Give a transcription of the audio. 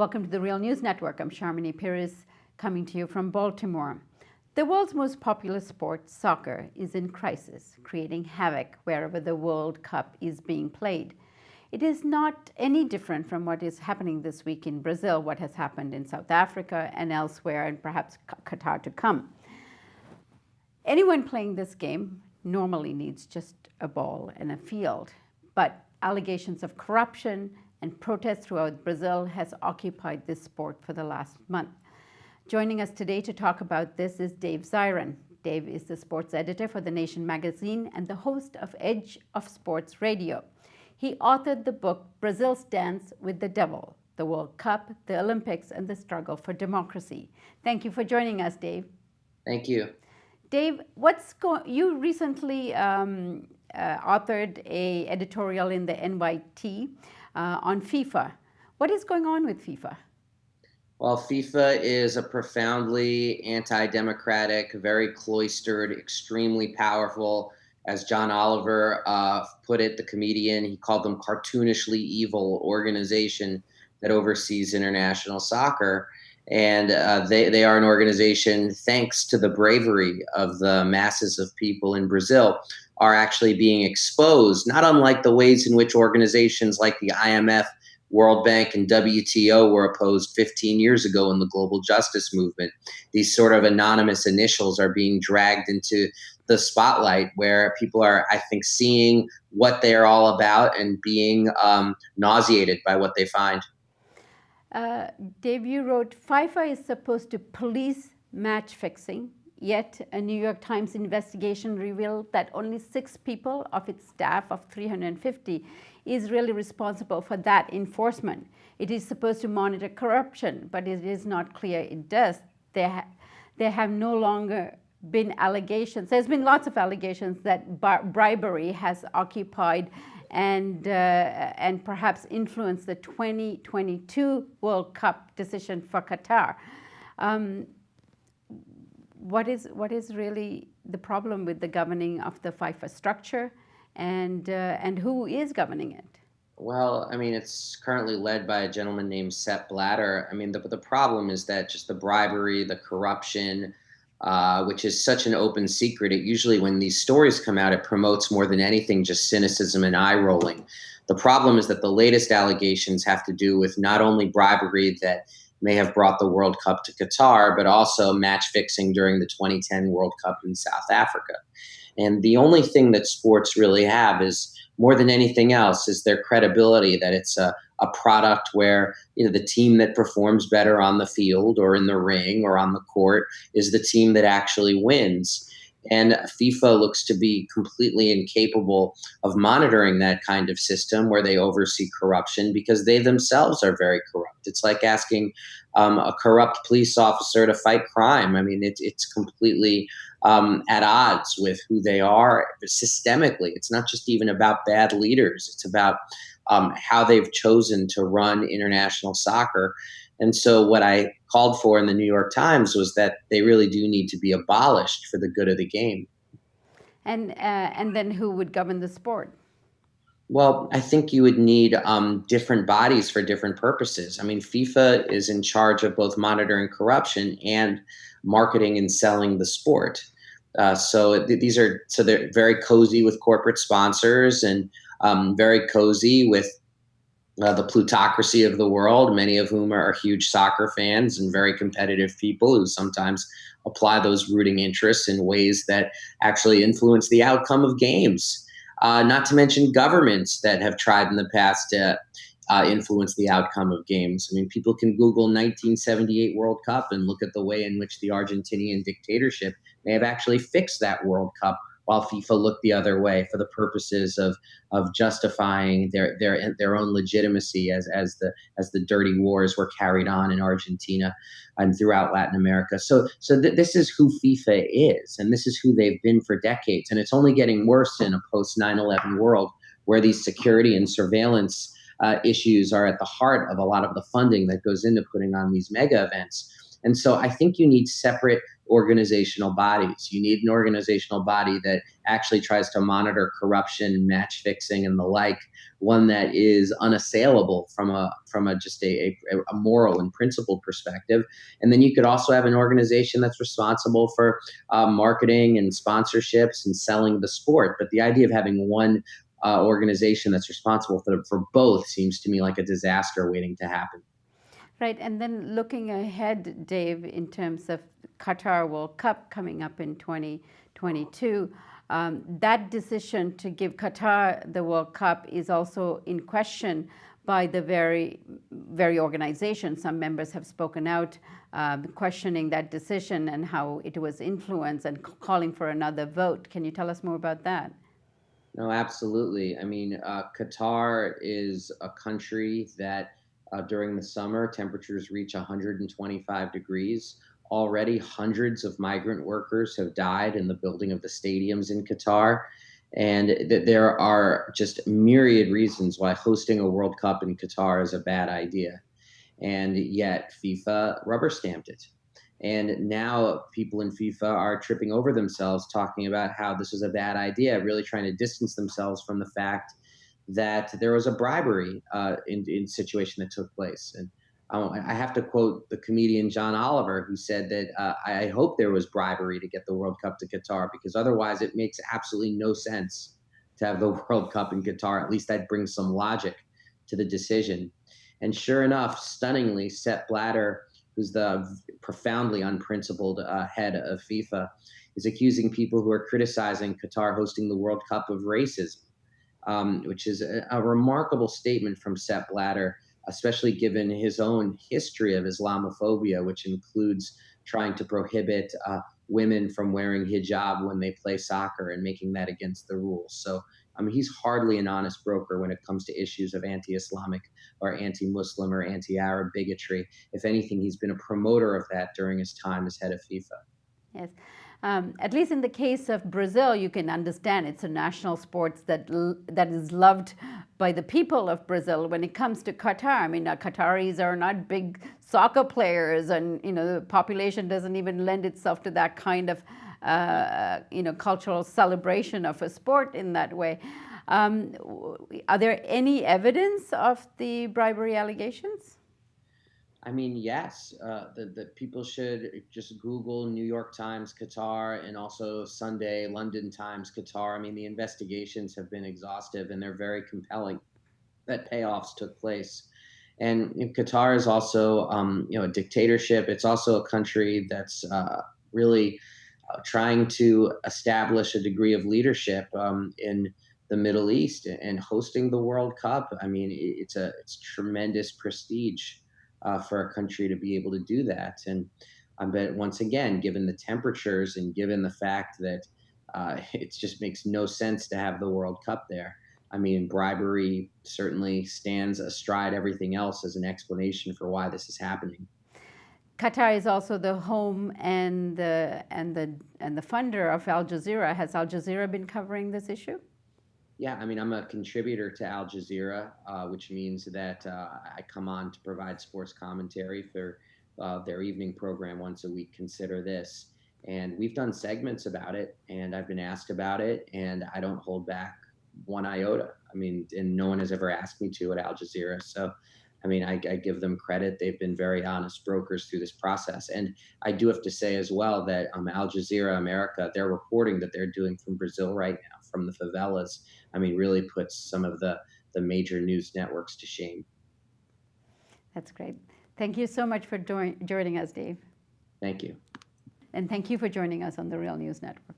Welcome to the Real News Network. I'm Sharmini Pires, coming to you from Baltimore. The world's most popular sport, soccer, is in crisis, creating havoc wherever the World Cup is being played. It is not any different from what is happening this week in Brazil, what has happened in South Africa and elsewhere, and perhaps Qatar to come. Anyone playing this game normally needs just a ball and a field, but allegations of corruption and protests throughout Brazil has occupied this sport for the last month. Joining us today to talk about this is Dave Zirin. Dave is the sports editor for The Nation magazine and the host of Edge of Sports Radio. He authored the book Brazil's Dance with the Devil, the World Cup, the Olympics, and the Struggle for Democracy. Thank you for joining us, Dave. Thank you. Dave, you recently authored an editorial in the NYT on FIFA. What is going on with FIFA? Well, FIFA is a profoundly anti-democratic, very cloistered, extremely powerful, as John Oliver put it, the comedian, he called them cartoonishly evil organization that oversees international soccer. And they are an organization, thanks to the bravery of the masses of people in Brazil, are actually being exposed, not unlike the ways in which organizations like the IMF, World Bank, and WTO were opposed 15 years ago in the global justice movement. These sort of anonymous initials are being dragged into the spotlight where people are, I think, seeing what they're all about and being nauseated by what they find. Dave, you wrote, FIFA is supposed to police match fixing, yet a New York Times investigation revealed that only 6 people of its staff of 350 is really responsible for that enforcement. It is supposed to monitor corruption, but it is not clear it does. There have no longer been allegations. There's been lots of allegations that bribery has occupied and perhaps influence the 2022 World Cup decision for Qatar. What is really the problem with the governing of the FIFA structure, and who is governing it? Well, I mean, it's currently led by a gentleman named Sepp Blatter. I mean, the problem is that just the bribery, the corruption, which is such an open secret. It usually, when these stories come out, it promotes more than anything just cynicism and eye rolling. The problem is that the latest allegations have to do with not only bribery that may have brought the World Cup to Qatar, but also match fixing during the 2010 World Cup in South Africa. And the only thing that sports really have is, more than anything else, is their credibility, that it's a product where, you know, the team that performs better on the field or in the ring or on the court is the team that actually wins. And FIFA looks to be completely incapable of monitoring that kind of system where they oversee corruption, because they themselves are very corrupt. It's like asking a corrupt police officer to fight crime. I mean, it's completely at odds with who they are systemically. It's not just even about bad leaders. It's about how they've chosen to run international soccer. And so what I called for in the New York Times was that they really do need to be abolished for the good of the game. And then who would govern the sport? Well, I think you would need different bodies for different purposes. I mean, FIFA is in charge of both monitoring corruption and marketing and selling the sport. So they're very cozy with corporate sponsors and very cozy with the plutocracy of the world, many of whom are huge soccer fans and very competitive people who sometimes apply those rooting interests in ways that actually influence the outcome of games. Not to mention governments that have tried in the past to influence the outcome of games. I mean, people can Google 1978 World Cup and look at the way in which the Argentinian dictatorship may have actually fixed that World Cup, while FIFA looked the other way for the purposes of justifying their own legitimacy as the dirty wars were carried on in Argentina and throughout Latin America. So this is who FIFA is, and this is who they've been for decades. And it's only getting worse in a post 9/11 world where these security and surveillance issues are at the heart of a lot of the funding that goes into putting on these mega events. And so I think you need separate organizational bodies. You need an organizational body that actually tries to monitor corruption, match fixing, and the like. One that is unassailable from a just a moral and principled perspective. And then you could also have an organization that's responsible for marketing and sponsorships and selling the sport. But the idea of having one organization that's responsible for both seems to me like a disaster waiting to happen. Right, and then looking ahead, Dave, in terms of Qatar World Cup coming up in 2022, that decision to give Qatar the World Cup is also in question by the very organization. Some members have spoken out questioning that decision and how it was influenced and calling for another vote. Can you tell us more about that? No, absolutely. I mean, Qatar is a country that during the summer temperatures reach 125 degrees. Already, hundreds of migrant workers have died in the building of the stadiums in Qatar. And there are just myriad reasons why hosting a World Cup in Qatar is a bad idea. And yet, FIFA rubber stamped it. And now people in FIFA are tripping over themselves talking about how this was a bad idea, really trying to distance themselves from the fact that there was a bribery in situation that took place. And I have to quote the comedian John Oliver, who said that I hope there was bribery to get the World Cup to Qatar, because otherwise it makes absolutely no sense to have the World Cup in Qatar. At least that brings some logic to the decision. And sure enough, stunningly, Sepp Blatter, who's the profoundly unprincipled head of FIFA, is accusing people who are criticizing Qatar hosting the World Cup of racism, which is a remarkable statement from Sepp Blatter, especially given his own history of Islamophobia, which includes trying to prohibit women from wearing hijab when they play soccer and making that against the rules. So, I mean, he's hardly an honest broker when it comes to issues of anti Islamic or anti Muslim or anti Arab bigotry. If anything, he's been a promoter of that during his time as head of FIFA. Yes. At least in the case of Brazil, you can understand it's a national sport that is loved by the people of Brazil. When it comes to Qatar, I mean, Qataris are not big soccer players, and the population doesn't even lend itself to that kind of cultural celebration of a sport in that way. Are there any evidence of the bribery allegations? I mean, yes, the people should just Google New York Times Qatar and also Sunday London Times Qatar. I mean, the investigations have been exhaustive and they're very compelling that payoffs took place. And Qatar is also, a dictatorship. It's also a country that's really trying to establish a degree of leadership in the Middle East and hosting the World Cup. I mean, it's tremendous prestige for a country to be able to do that. And I bet once again, given the temperatures and given the fact that it just makes no sense to have the World Cup there. I mean, bribery certainly stands astride everything else as an explanation for why this is happening. Qatar is also the home and the funder of Al Jazeera. Has Al Jazeera been covering this issue? Yeah, I mean, I'm a contributor to Al Jazeera, which means that I come on to provide sports commentary for their evening program once a week. Consider this. And we've done segments about it, and I've been asked about it, and I don't hold back one iota. I mean, and no one has ever asked me to at Al Jazeera. So, I mean, I give them credit. They've been very honest brokers through this process. And I do have to say as well that Al Jazeera America, their reporting that they're doing from Brazil right now, from the favelas, I mean, really puts some of the major news networks to shame. That's great. Thank you so much for joining us, Dave. Thank you. And thank you for joining us on the Real News Network.